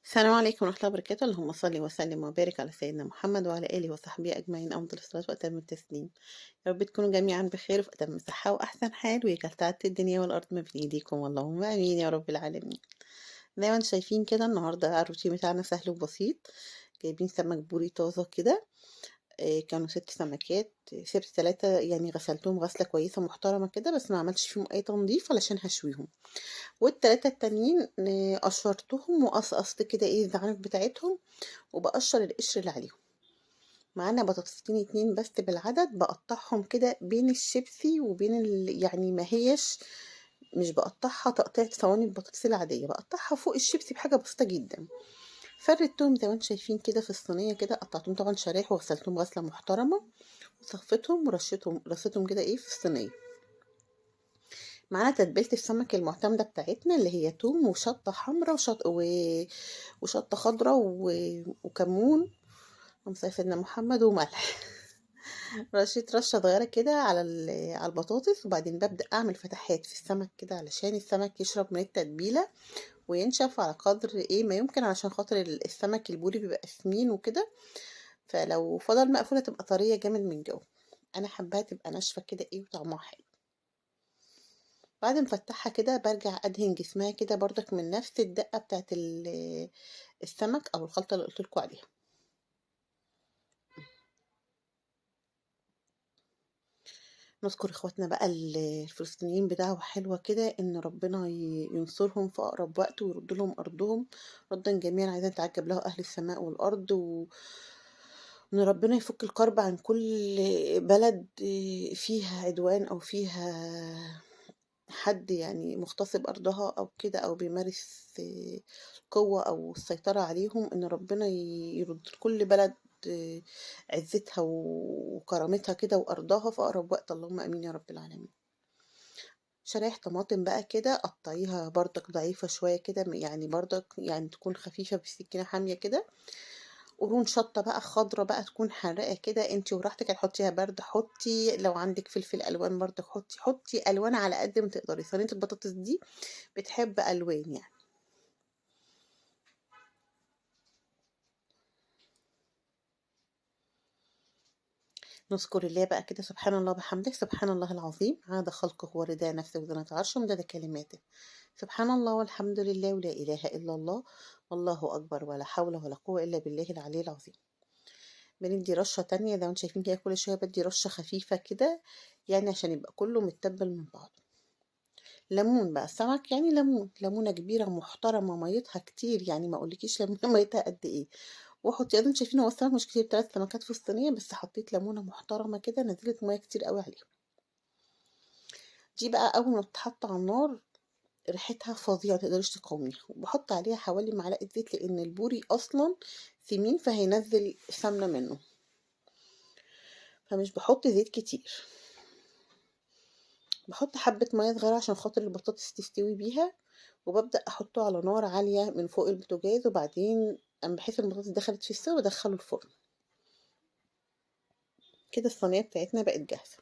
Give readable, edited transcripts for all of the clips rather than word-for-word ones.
السلام عليكم ورحمة الله وبركاته. اللهم صل وسلم وبارك على سيدنا محمد وعلى آله وصحبه أجمعين، أفضل الصلاة وأتم التسليم. يا رب تكونوا جميعا بخير وفي أتم صحة وأحسن حال، ويجعل سعادة الدنيا والأرض ما بين إيديكم، اللهم آمين يا رب العالمين. زي ما انتم شايفين كده النهاردة الروتين بتاعنا سهل وبسيط. جايبين سمك بوري طازة كده. كانوا 6 سمكات، سِبت 3 يعني غسلتهم غسلة كويسة محترمة كده، بس ما عملتش فيهم أي تنضيف علشان هاشويهم. وال3 التانيين قشرتهم وقصقصت كده الزعانف بتاعتهم، وباقشّر القشر اللي عليهم. معانا بطاطستين 2 بس بالعدد، باقطّعهم كده بين الشيبسي وبين يعني ما هياش، مش باقطّعها تقطيعة صواني البطاطس العادية، باقطّعها فوق الشيبسي بحاجة بسيطة جدًا. فردتهم زي ما أنتم شايفين كده في الصينية كده، قطّعتهم طبعًا شرايح وغسلتهم غسلة محترمة، وصفيتهم رصيتهم كده في الصينية. معانا تتبيلة السمك المعتمدة بتاعتنا اللي هي توم وشطة حمرا وشطة خضرا وكمون، اللهم صل على سيدنا محمد، وملح. رشة صغيرة كده على البطاطس، وبعدين ببدأ أعمل فتحات في السمك كده علشان السمك يشرب من التتبيلة وينشف على قدر ما يمكن، علشان خاطر السمك البوري بيبقى سمين وكده، فلو فضل مقفولة تبقى طرية جامد من جوه. أنا حباها تبقى ناشفة كده وطعمها حلو. بعد ما افتحها كده بارجع أدهن جسمها كده برضك من نفس الدقة بتاعة السمك أو الخلطة اللي قُلت لكم عليها. نشكر إخواتنا بقى الفلسطينيين بدعوة حلوة كده، إن ربنا ينصرهم في أقرب وقت ويرد لهم أرضهم رَدًا جميلًا، عايزة نتعجب له أهل السماء والأرض، وإن ربنا يفك الكرب عن كل بلد فيها عدوان أو فيها حد يعني مغتصب أرضها أو كده، أو بيمارس قوة أو السيطرة عليهم، إن ربنا يرد لكل بلد عزتها وكرامتها كده وأرضها في أقرب وقت، اللهم آمين يا رب العالمين. شرايح طماطم بقى كده قطعيها برضك ضعيفة شوية كده، يعني برضك يعني تكون خفيفة بالسكينة حامية كده. قرون شطة بقى خضرا بقى تكون حراقة كده، انتي وراحتك، هتحطيها برد حطي، لو عندك فلفل ألوان برضك حطي ألوان على قد ما تقدري. صينية البطاطس دي بتحب ألوان يعني. نذكر الله بقى كده، سبحان الله بحمده، سبحان الله العظيم، عاد خلقه ورضا نفسه وزنة عرشه ومداد كلماته. سبحان الله والحمد لله ولا إله إلا الله والله أكبر، ولا حول ولا قوة إلا بالله العلي العظيم. بندي رشة تانية زي ما انتم شايفين كده، كل شوية بدي رشة خفيفة كده، يعني عشان يبقى كله متبل من بعضه. ليمون بقى السمك، يعني ليمونة كبيرة محترمة ميتها كتير، يعني ما اقولكيش ليمونة ميتها قد ايه. واحط، يعني انتوا شايفين هو السمك مش كتير، 3 سمكات في الصينية، بس حطيت ليمونة محترمة كده نزلت مية كتير قوي عليهم. دي بقى اول ما بتتحط على النار ريحتها فظيعة، متقدريش تقاوميها، وبحط عليها حوالي معلقة زيت، لان البوري اصلا سمين فهينزل سمنة منه، فمش بحط زيت كتير. بحط حبة مية صغيرة عشان خاطر البطاطس تستوي بيها، وببدأ أحطه على نار عالية من فوق البوتاجاز، وبعدين أما بحيث البطاطس دخلت في السوا بدخله الفرن. كده الصينية بتاعتنا بقت جاهزة.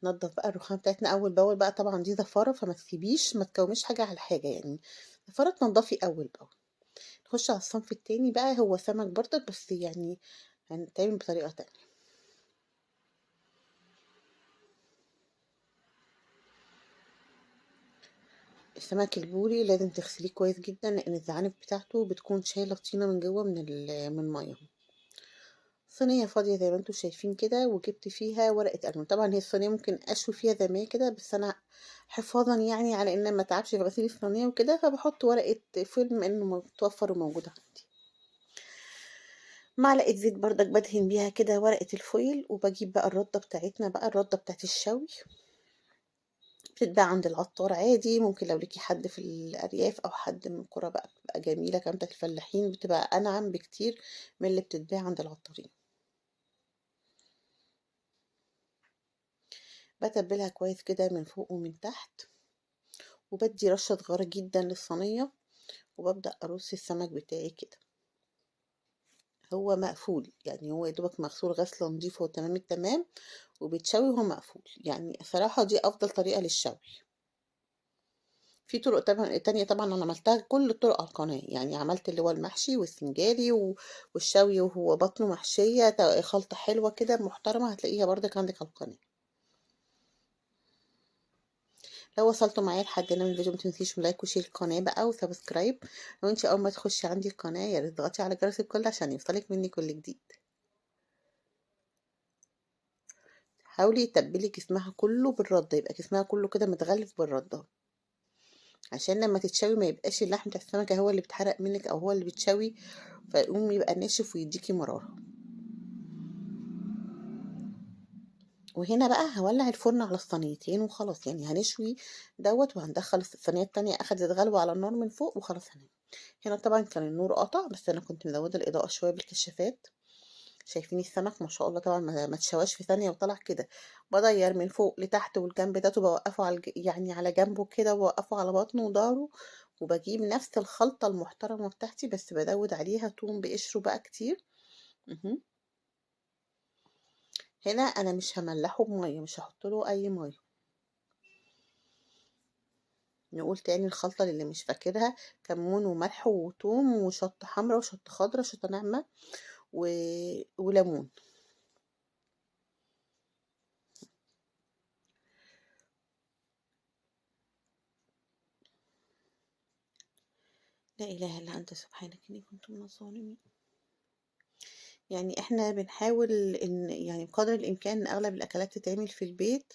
نضف بقى الرخامة بتاعتنا أول بأول بقى، طبعا دي زفارة فما تسيبيش ما تكوميش حاجة على حاجة، يعني زفارة تنضفي أول بأول. نخش على الصنف التاني بقى، هو سمك برضك بس يعني هنتعمل بطريقة تانية. السمك البوري لازم تغسليه كويس جدا، لأن الزعانف بتاعته بتكون شايلة طينة من جوه من المية. صينية فاضية زي ما انتم شايفين كده، وجبت فيها ورقة ألوان. طبعا هي الصينية ممكن أشوي فيها زي ما هي كده، بس أنا حفاظا يعني على إن ما تعبش في غسيل الصينية وكده، فبحط ورقة فيلم إنه متوفر وموجودة عندي. معلقة زيت بردك بدهن بيها كده ورقة الفويل، وبجيب بقى الردة بتاعتنا بقى، الردة بتاعت الشوي، بتتباع عند العطار عادي. ممكن لو ليكي حد في الأرياف أو حد من القرى بقى بتبقى جميلة، كامتة الفلاحين بتبقى أنعم بكتير من اللي بتتباع عند العطارين. بتبلها كويس كده من فوق ومن تحت، وبدي رشة صغيرة جدا للصينية، وببدأ أرص السمك بتاعي كده. هو مقفول، يعني هو يدوبك مغسول غسلة نضيفة وتمام التمام، وبيتشوي وهو مقفول، يعني صراحة دي أفضل طريقة للشوي. في طرق طبعًا تانية طبعًا أنا عملتها كل الطرق على القناة، يعني عملت اللي هو المحشي والسنجاري والشوي وهو بطنه محشية خلطة حلوة كده محترمة هتلاقيها برضك عندِك على القناة. لو وصلتوا معايا لحد هنا من الفيديو ما تنسيش من لايك وشير القناة بقى وسبسكرايب، لو أنتِ أول ما تخشي عندي القناة يا ريت تضغطي على جرس الكل عشان يوصلك مني كل جديد. حاولي تتبلي جسمها كله بالردة، يبقى جسمها كله كده متغلف بالردة، عشان لما تتشوي ما يبقاش اللحم بتاع السمكة هو اللي بيتحرق منك أو هو اللي بتشوي فيقوم يبقى ناشف ويديكي مرارة. وهنا بقى هولع الفرن على الصينيتين وخلاص، يعني هنشوي دوت وهندخل الصينية التانية أخدت غلوة على النار من فوق وخلاص هنعمل. هنا طبعا كان النور قطع بس أنا كنت مزودة الإضاءة شوية بالكشافات. شايفين السمك ما شاء الله طبعا ما اتشواش في ثانية وطلع كده، بدير من فوق لتحت والجنب ده بوقفه على يعني على جنبه كده وبوقفه على بطنه وظهره، وبجيب نفس الخلطة المحترمة بتاعتي بس بزود عليها توم بقشره بقى كتير. مهم. هنا أنا مش هملحه بمية، مش هحط له أي مية. نقول تاني الخلطة اللي مش فاكرها: كمون وملح وثوم وشطة حمرا وشطة خضرا شطة ناعمة و... وليمون. لا إله إلا أنت سبحانك إني كنت من الظالمين. يعني احنا بنحاول ان يعني بقدر الامكان ان اغلب الاكلات تتعمل في البيت،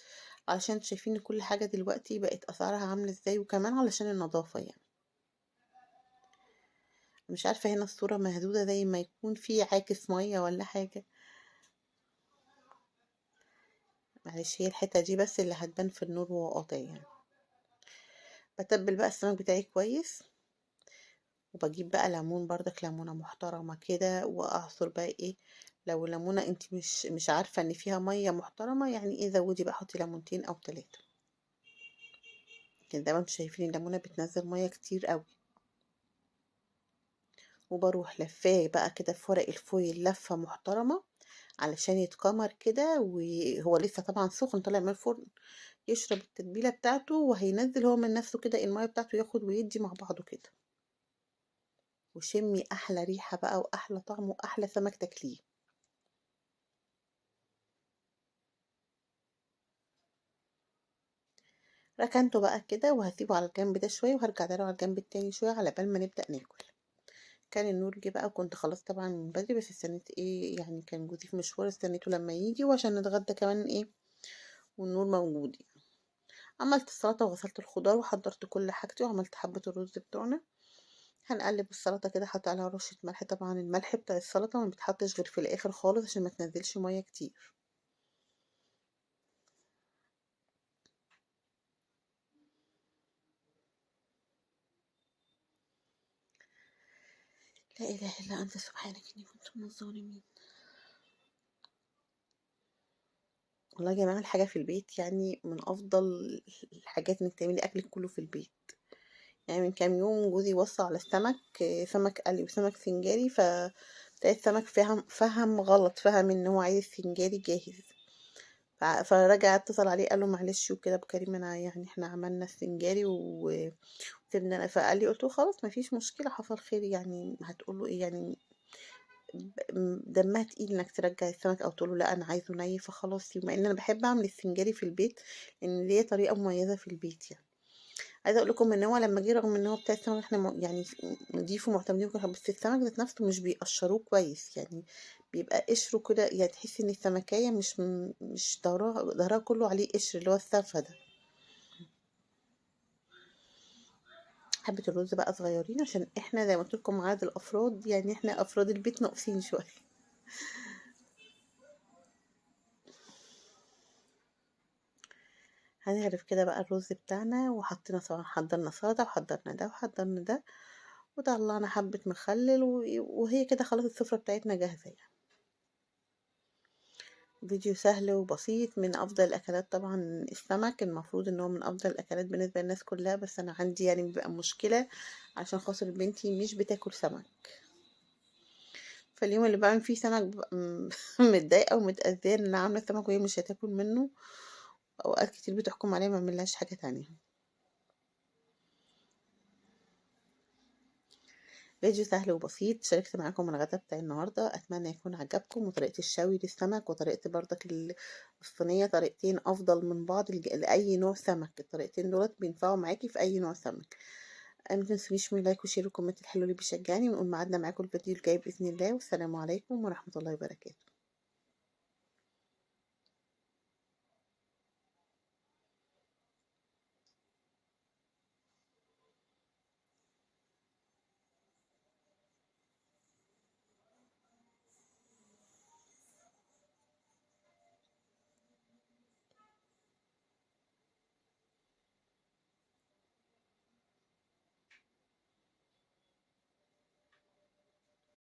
علشان شايفين ان كل حاجة دلوقتي بقت اسعارها عاملة ازاي، وكمان علشان النظافة يعني. مش عارفة هنا الصورة مهدودة زي ما يكون في عاكس مية ولا حاجة، معلش هي الحتة دي بس اللي هتبان في النور وهو قاطع يعني. بتبل بقى السمك بتاعي كويس، وبجيب بقى ليمون بردك ليمونة محترمة كده واعصر بقى ايه. لو الليمونة انت مش عارفة ان فيها مية محترمة يعني ايه زودي بقى حطي ليمونتين او 3. لكن زي ما انتم شايفين الليمونة بتنزل مية كتير قوي. وبروح لفاه بقى كده في ورق الفويل لفة محترمة علشان يتكمر كده، وهو لسه طبعا سخن طالع من الفرن، يشرب التتبيلة بتاعته وهينزل هو من نفسه كده المية بتاعته ياخد ويدي مع بعضه كده. وشمي احلى ريحة بقى واحلى طعم واحلى سمك تاكليه. ركنته بقى كده وهسيبه على الجنب ده شوية وهرجع له على الجنب التاني شوية على بال ما نبدأ ناكل. كان النور جه بقى وكنت خلاص طبعا من بدري، بس استنيت ايه يعني كان جوزي في مشوار استنيته لما يجي وعشان نتغدى كمان ايه والنور موجود يعني. عملت السلطة وغسلت الخضار وحضرت كل حاجتي وعملت حبة الرز بتوعنا. هنقلب السلطة كده، حط عليها رشة ملح، طبعا الملح بتاع السلطة ما بيتحطش غير في الآخر خالص عشان ما تنزلش مية كتير. لا إله إلا أنت سبحانك إني كنت من الظالمين. والله يا جماعة الحاجة في البيت يعني من أفضل الحاجات إنك تعملي أكلك كله في البيت. يعني من كام يوم جوزي وصى على السمك، سمك قلي وسمك سنجاري، فبتاع السمك فهم غلط، فهم ان هو عايز سنجاري جاهز. فرجع اتصل عليه قال له معلش وكده ابو كريم انا يعني احنا عملنا السنجاري وسيبنا، فقال لي قلت له خلاص مفيش مشكله حصل خير يعني هتقول له ايه يعني. دمها تقيل انك ترجع السمك او تقول له لا انا عايزه ني فخلاص، بما ان انا بحب اعمل السنجاري في البيت لان ليا طريقه مميزه في البيت يعني. عايزه اقول لكم ان هو لما جه رغم ان هو بتاع السمك احنا يعني نضيفه معتمدين كده، بس السمك ذات نفسه مش بيقشروه كويس يعني، بيبقى قشره كده يعني تحسي ان السمكية مش ظهرها كله عليه قشر اللي هو السافة ده. حبة الرز بقى صغيرين عشان احنا زي ما قلت لكم عدد الافراد يعني احنا افراد البيت ناقصين شوية. هنعرف كده بقى الرز بتاعنا وحطينا طبعا حضرنا سلطة وحضرنا ده وحضرنا ده وطلعنا حبة مخلل وهي كده خلاص السفرة بتاعتنا جاهزة يعني. فيديو سهل وبسيط من افضل الاكلات طبعا. السمك المفروض ان هو من افضل الاكلات بالنسبه للناس كلها، بس انا عندي يعني بيبقى مشكله عشان خاطر بنتي مش بتاكل سمك. فاليوم اللي بعمل فيه سمك ببقى متضايقه ومتاذيه ان انا عامله سمك وهي مش هتاكل منه. اوقات كتير بتحكم عليا ما اعملهاش حاجه تانية. فيديو سهل وبسيط شاركت معاكم الغدا بتاعي النهاردة، أتمنى يكون عجبكم. وطريقة الشوي للسمك وطريقة برضك الصينية طريقتين أفضل من بعض لأي نوع سمك، الطريقتين دولت بينفعوا معاكي في أي نوع سمك. متنسونيش من لايك وشير وكومنت الحلو اللي بيشجعني، ونقول ميعادنا معاكم الفيديو الجاي بإذن الله، والسلام عليكم ورحمة الله وبركاته.